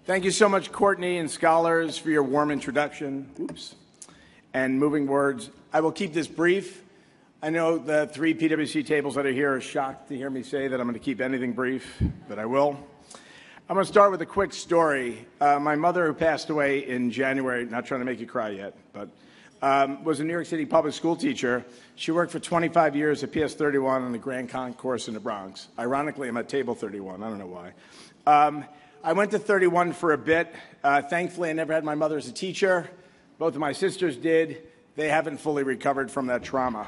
Thank you so much, Courtney and scholars, for your warm introduction. Oops. And moving words. I will keep this brief. I know the 3 PwC tables that are here are shocked to hear me say that I'm going to keep anything brief, but I will. I'm going to start with a quick story. My mother, who passed away in January, not trying to make you cry yet, but was a New York City public school teacher. She worked for 25 years at PS 31 on the Grand Concourse in the Bronx. Ironically, I'm at table 31. I don't know why. I went to 31 for a bit. Thankfully, I never had my mother as a teacher. Both of my sisters did. They haven't fully recovered from that trauma.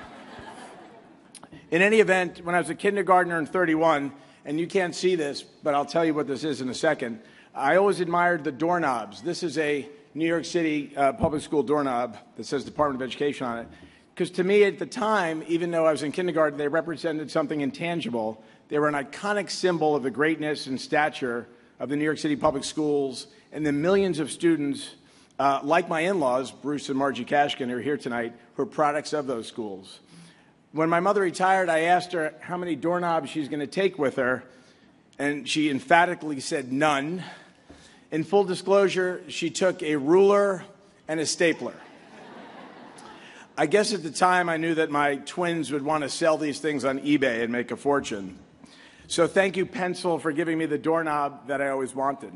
In any event, when I was a kindergartner in 31, and you can't see this, but I'll tell you what this is in a second, I always admired the doorknobs. This is a New York City public school doorknob that says Department of Education on it. Because to me at the time, even though I was in kindergarten, they represented something intangible. They were an iconic symbol of the greatness and stature of the New York City public schools and the millions of students, like my in-laws, Bruce and Margie Kashkin, who are here tonight, who are products of those schools. When my mother retired, I asked her how many doorknobs she's going to take with her, and she emphatically said none. In full disclosure, she took a ruler and a stapler. I guess at the time I knew that my twins would want to sell these things on eBay and make a fortune. So thank you, Pencil, for giving me the doorknob that I always wanted.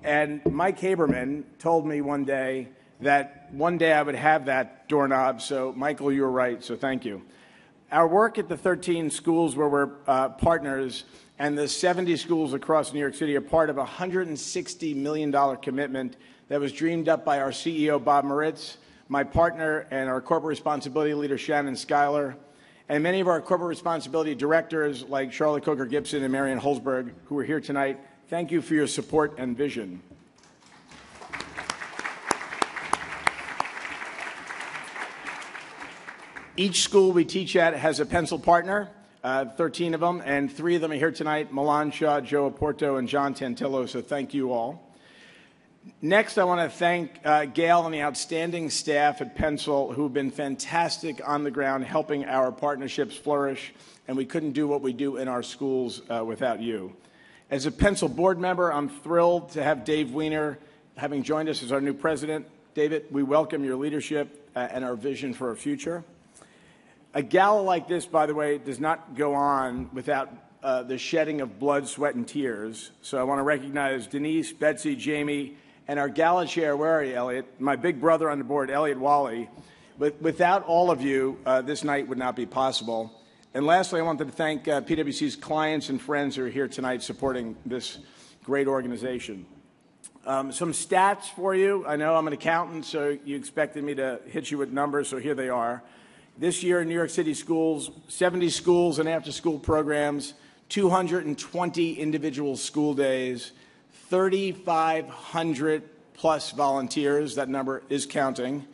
And Mike Haberman told me one day that one day I would have that doorknob. So, Michael, you were right, so thank you. Our work at the 13 schools where we're partners and the 70 schools across New York City are part of a $160 million commitment that was dreamed up by our CEO, Bob Moritz, my partner and our corporate responsibility leader, Shannon Schuyler, and many of our corporate responsibility directors like Charlotte Coker-Gibson and Marian Holzberg, who are here tonight. Thank you for your support and vision. Each school we teach at has a pencil partner, 13 of them, and 3 of them are here tonight, Milan Shaw, Joe Oporto, and John Tantillo, so thank you all. Next, I want to thank Gail and the outstanding staff at Pencil who have been fantastic on the ground helping our partnerships flourish, and we couldn't do what we do in our schools without you. As a Pencil board member, I'm thrilled to have Dave Weiner having joined us as our new president. David, we welcome your leadership and our vision for our future. A gala like this, by the way, does not go on without the shedding of blood, sweat, and tears. So I want to recognize Denise, Betsy, Jamie, and our gala chair, where are you, Elliot? My big brother on the board, Elliot Wally. But without all of you, this night would not be possible. And lastly, I wanted to thank PwC's clients and friends who are here tonight supporting this great organization. Some stats for you. I know I'm an accountant, so you expected me to hit you with numbers, so here they are. This year in New York City schools, 70 schools and after-school programs, 220 individual school days, 3,500 plus volunteers, that number is counting,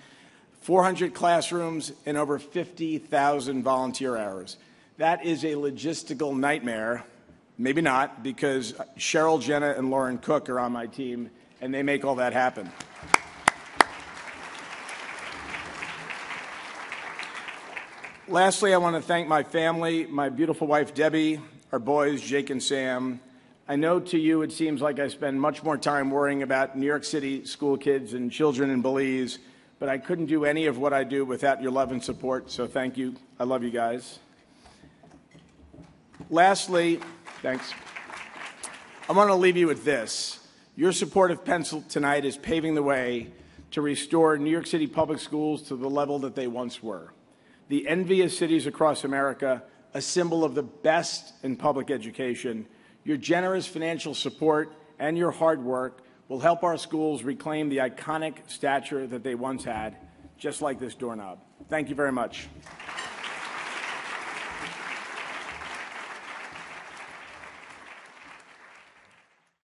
400 classrooms, and over 50,000 volunteer hours. That is a logistical nightmare. Maybe not, because Cheryl, Jenna, and Lauren Cook are on my team, and they make all that happen. Lastly, I want to thank my family, my beautiful wife, Debbie, our boys, Jake and Sam. I know to you it seems like I spend much more time worrying about New York City school kids and children in Belize, but I couldn't do any of what I do without your love and support, so thank you. I love you guys. Lastly, thanks. I want to leave you with this. Your support of Pencil tonight is paving the way to restore New York City public schools to the level that they once were. The envy of cities across America, a symbol of the best in public education. Your generous financial support and your hard work will help our schools reclaim the iconic stature that they once had, just like this doorknob. Thank you very much.